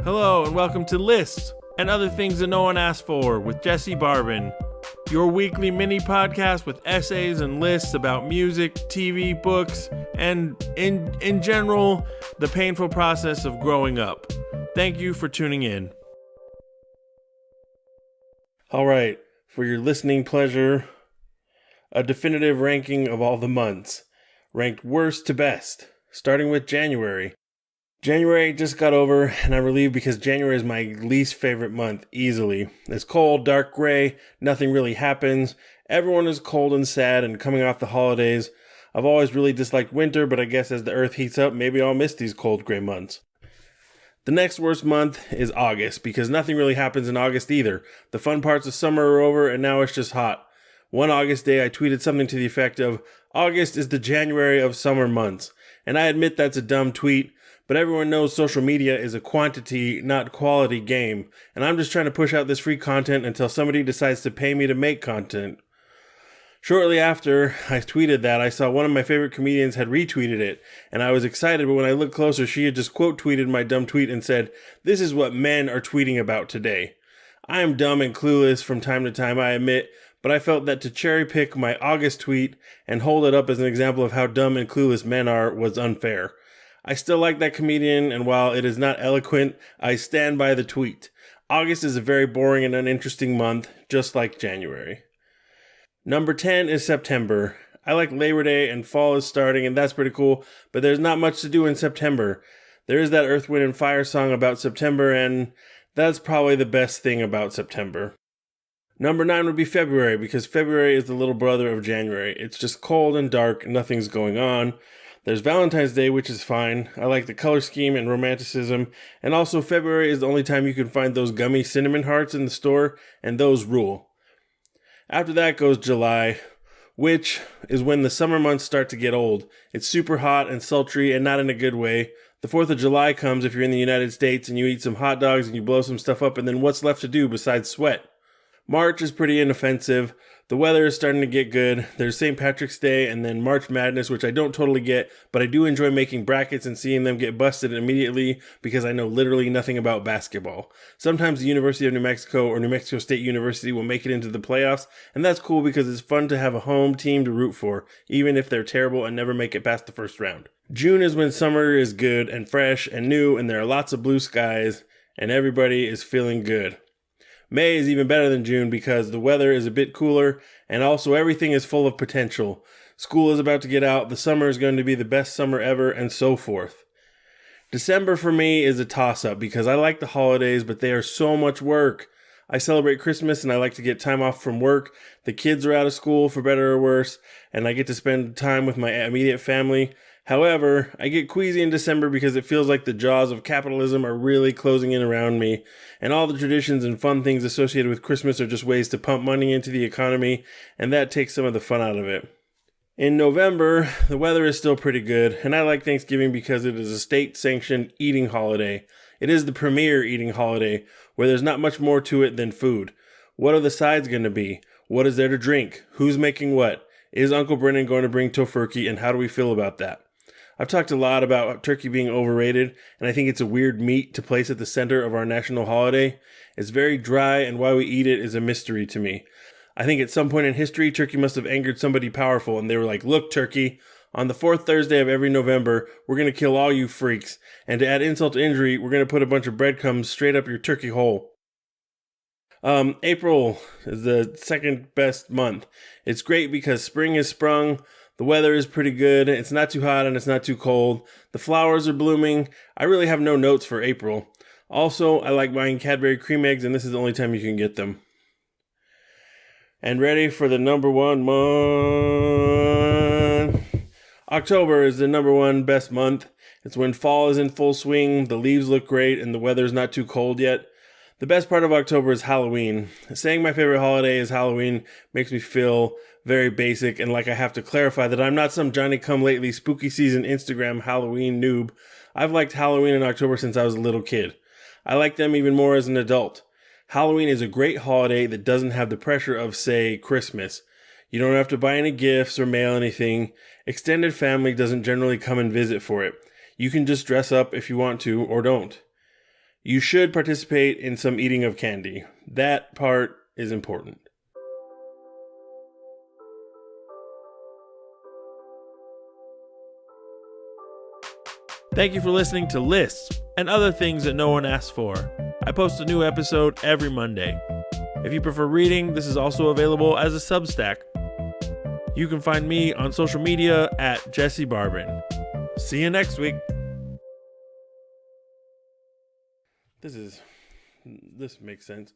Hello and welcome to Lists and Other Things That No One Asked For with Jesse Barbin, your weekly mini podcast with essays and lists about music, TV, books, and in general, the painful process of growing up. Thank you for tuning in. All right, for your listening pleasure, a definitive ranking of all the months, ranked worst to best, starting with January. January just got over, and I'm relieved because January is my least favorite month, easily. It's cold, dark gray, nothing really happens. Everyone is cold and sad and coming off the holidays. I've always really disliked winter, but I guess as the earth heats up, maybe I'll miss these cold gray months. The next worst month is August, because nothing really happens in August either. The fun parts of summer are over, and now it's just hot. One August day, I tweeted something to the effect of, "August is the January of summer months." And I admit that's a dumb tweet, but everyone knows social media is a quantity, not quality game, and I'm just trying to push out this free content until somebody decides to pay me to make content. Shortly after I tweeted that, I saw one of my favorite comedians had retweeted it, and I was excited, but when I looked closer, she had just quote tweeted my dumb tweet and said, "This is what men are tweeting about today." I am dumb and clueless from time to time, I admit, but I felt that to cherry pick my August tweet and hold it up as an example of how dumb and clueless men are was unfair. I still like that comedian, and while it is not eloquent, I stand by the tweet. August is a very boring and uninteresting month, just like January. Number 10 is September. I like Labor Day and fall is starting, and that's pretty cool, but there's not much to do in September. There is that Earth, Wind, and Fire song about September, and that's probably the best thing about September. Number 9 would be February, because February is the little brother of January. It's just cold and dark, nothing's going on. There's Valentine's Day, which is fine. I like the color scheme and romanticism. And also, February is the only time you can find those gummy cinnamon hearts in the store, and those rule. After that goes July, which is when the summer months start to get old. It's super hot and sultry, and not in a good way. The 4th of July comes if you're in the United States, and you eat some hot dogs and you blow some stuff up, and then what's left to do besides sweat? March is pretty inoffensive. The weather is starting to get good. There's St. Patrick's Day and then March Madness, which I don't totally get, but I do enjoy making brackets and seeing them get busted immediately because I know literally nothing about basketball. Sometimes the University of New Mexico or New Mexico State University will make it into the playoffs, and that's cool because it's fun to have a home team to root for, even if they're terrible and never make it past the first round. June is when summer is good and fresh and new, and there are lots of blue skies, and everybody is feeling good. May is even better than June because the weather is a bit cooler and also everything is full of potential. School is about to get out, the summer is going to be the best summer ever, and so forth. December for me is a toss-up because I like the holidays, but they are so much work. I celebrate Christmas and I like to get time off from work. The kids are out of school for better or worse, and I get to spend time with my immediate family. However, I get queasy in December because it feels like the jaws of capitalism are really closing in around me, and all the traditions and fun things associated with Christmas are just ways to pump money into the economy, and that takes some of the fun out of it. In November, the weather is still pretty good, and I like Thanksgiving because it is a state-sanctioned eating holiday. It is the premier eating holiday, where there's not much more to it than food. What are the sides going to be? What is there to drink? Who's making what? Is Uncle Brennan going to bring tofurkey, and how do we feel about that? I've talked a lot about turkey being overrated, and I think it's a weird meat to place at the center of our national holiday. It's very dry, and why we eat it is a mystery to me. I think at some point in history, turkey must have angered somebody powerful, and they were like, "Look, turkey, on the 4th Thursday of every November, we're going to kill all you freaks, and to add insult to injury, we're going to put a bunch of breadcrumbs straight up your turkey hole." April is the second best month. It's great because spring is sprung. The weather is pretty good. It's not too hot and it's not too cold. The flowers are blooming. I really have no notes for April. Also, I like buying Cadbury cream eggs, and this is the only time you can get them. And ready for the number one month. October is the number one best month. It's when fall is in full swing, the leaves look great, and the weather's not too cold yet. The best part of October is Halloween. Saying my favorite holiday is Halloween makes me feel very basic and like I have to clarify that I'm not some Johnny-come-lately spooky season Instagram Halloween noob. I've liked Halloween in October since I was a little kid. I like them even more as an adult. Halloween is a great holiday that doesn't have the pressure of, say, Christmas. You don't have to buy any gifts or mail anything. Extended family doesn't generally come and visit for it. You can just dress up if you want to or don't. You should participate in some eating of candy. That part is important. Thank you for listening to Lists and Other Things That No One Asked For. I post a new episode every Monday. If you prefer reading, this is also available as a Substack. You can find me on social media at Jesse Barbin. See you next week. This makes sense.